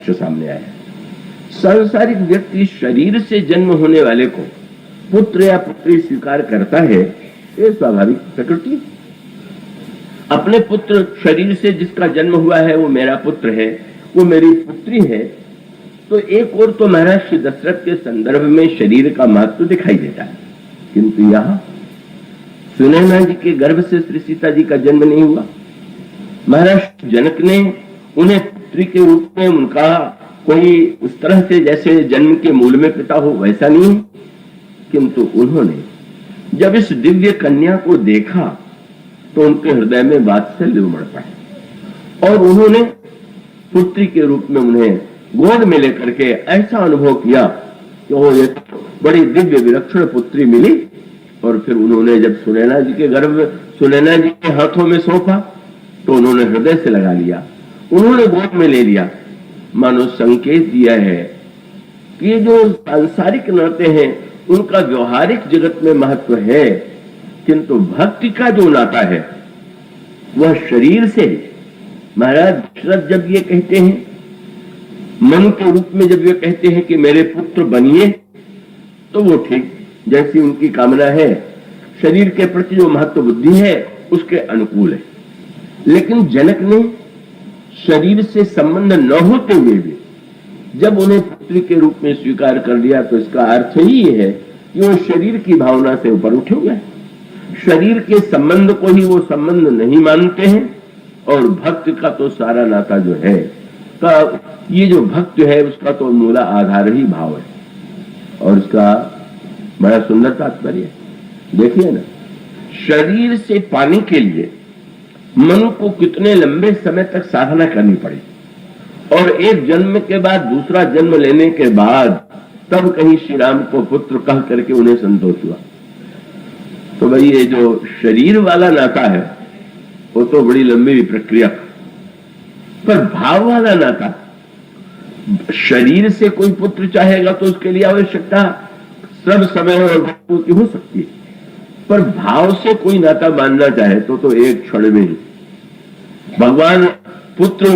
सामने आया। सांसारिक व्यक्ति शरीर से जन्म होने वाले को पुत्र या पुत्री स्वीकार करता है, ये स्वाभाविक प्रकृति। अपने पुत्र शरीर से जिसका जन्म हुआ है वो मेरा पुत्र है, वो मेरी पुत्री है। तो एक और तो महाराज श्री दशरथ के संदर्भ में शरीर का महत्व दिखाई देता है, किंतु यहाँ सुनैना जी के गर्भ से श्री सीता जी का जन्म नहीं हुआ। महाराज जनक ने उन्हें पुत्री के रूप में उनका कोई उस तरह से जैसे जन्म के मूल में पिता हो वैसा नहीं, किंतु उन्होंने जब इस दिव्य कन्या को देखा तो उनके हृदय में वात्सल्य उमड़ पड़ा और उन्होंने पुत्री के रूप में उन्हें गोद में लेकर के ऐसा अनुभव किया कि वो एक बड़ी दिव्य विलक्षण पुत्री मिली। और फिर उन्होंने जब सुनैना जी के गर्भ सुनैना जी के हाथों में सौंपा तो उन्होंने हृदय से लगा लिया, उन्होंने गोद में ले लिया। मानो संकेत दिया है कि जो सांसारिक नाते हैं उनका व्यवहारिक जगत में महत्व है, किंतु भक्ति का जो नाता है वह शरीर से। महाराज दशरथ जब ये कहते हैं, मन के रूप में जब ये कहते हैं कि मेरे पुत्र बनिए, तो वो ठीक जैसी उनकी कामना है, शरीर के प्रति जो महत्व बुद्धि है उसके अनुकूल है। लेकिन जनक ने शरीर से संबंध न होते हुए भी जब उन्हें पुत्री के रूप में स्वीकार कर लिया, तो इसका अर्थ ही है कि वो शरीर की भावना से ऊपर उठे हुए हैं। शरीर के संबंध को ही वो संबंध नहीं मानते हैं। और भक्त का तो सारा नाता जो है, का ये जो भक्त है उसका तो मूला आधार ही भाव है। और इसका बड़ा सुंदर तात्पर्य है। देखिए ना, शरीर से पाने के लिए मन को कितने लंबे समय तक साधना करनी पड़ी, और एक जन्म के बाद दूसरा जन्म लेने के बाद तब कहीं श्री राम को पुत्र कह करके उन्हें संतोष हुआ। तो भाई ये जो शरीर वाला नाता है वो तो बड़ी लंबी प्रक्रिया, पर भाव वाला नाता, शरीर से कोई पुत्र चाहेगा तो उसके लिए आवश्यकता सब समय और वस्तु की हो सकती है, पर भाव से कोई नाता मानना चाहे तो एक क्षण में ही भगवान पुत्र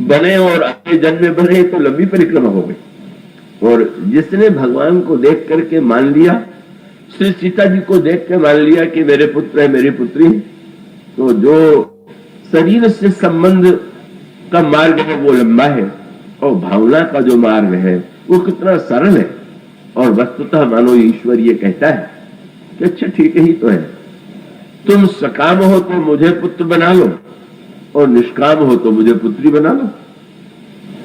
बने और अगले जन्म में बने तो लंबी परिक्रमा हो गई। और जिसने भगवान को देख करके मान लिया, श्री सीता जी को देख के मान लिया कि मेरे पुत्र है मेरी पुत्री, तो जो शरीर से संबंध का मार्ग है वो लंबा है, और भावना का जो मार्ग है वो कितना सरल है। और वस्तुतः मानो ईश्वर ये कहता है कि अच्छा ठीक ही तो है, तुम सकाम हो तो मुझे पुत्र बना लो और निष्काम हो तो मुझे पुत्री बना लो।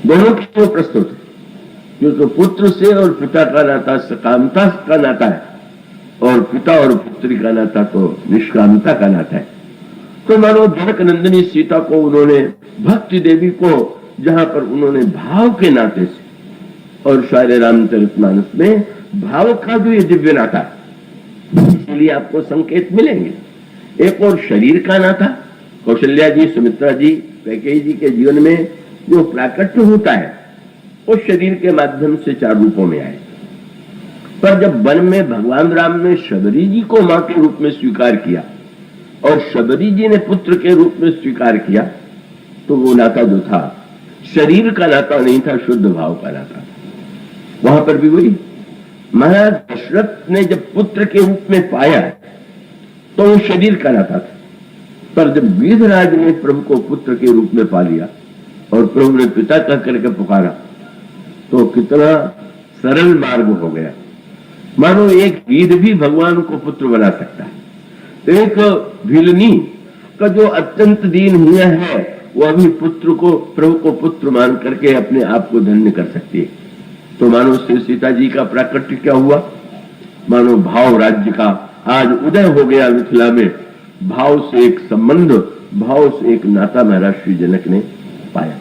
दोनों की तो प्रस्तुत है, क्योंकि पुत्र से और पिता का नाता सकामता का नाता है, और पिता और पुत्री का नाता तो निष्कामता का नाता है। तो मानो जनक नंदिनी सीता को उन्होंने भक्ति देवी को जहां पर उन्होंने भाव के नाते से, और सारे रामचरितमानस में भाव का जो ये दिव्य नाता, इसलिए आपको संकेत मिलेंगे। एक और शरीर का नाता, कौशल्या जी, सुमित्रा जी, कैकेयी जी के जीवन में जो प्राकट्य होता है वो शरीर के माध्यम से 4 रूपों में आए। पर जब वन में भगवान राम ने शबरी जी को मां के रूप में स्वीकार किया और शबरी जी ने पुत्र के रूप में स्वीकार किया, तो वो नाता जो था शरीर का नाता नहीं था, शुद्ध भाव का नाता। वहां पर भी वही महाराज दशरथ ने जब पुत्र के रूप में पाया तो वो शरीर का नाता था, पर जब वीरराज ने प्रभु को पुत्र के रूप में पा लिया और प्रभु ने पिता कह करके पुकारा, तो कितना सरल मार्ग हो गया। मानो एक वीर भी भगवान को पुत्र बना सकता है। एक भिलनी का जो अत्यंत दीनहीन है वो अभी पुत्र को, प्रभु को पुत्र मान करके अपने आप को धन्य कर सकती है। तो मानो श्री सीता जी का प्राकट्य क्या हुआ, मानो भाव राज्य का आज उदय हो गया मिथिला में। भाव से एक संबंध, भाव से एक नाता महाराज श्री जनक ने पाया।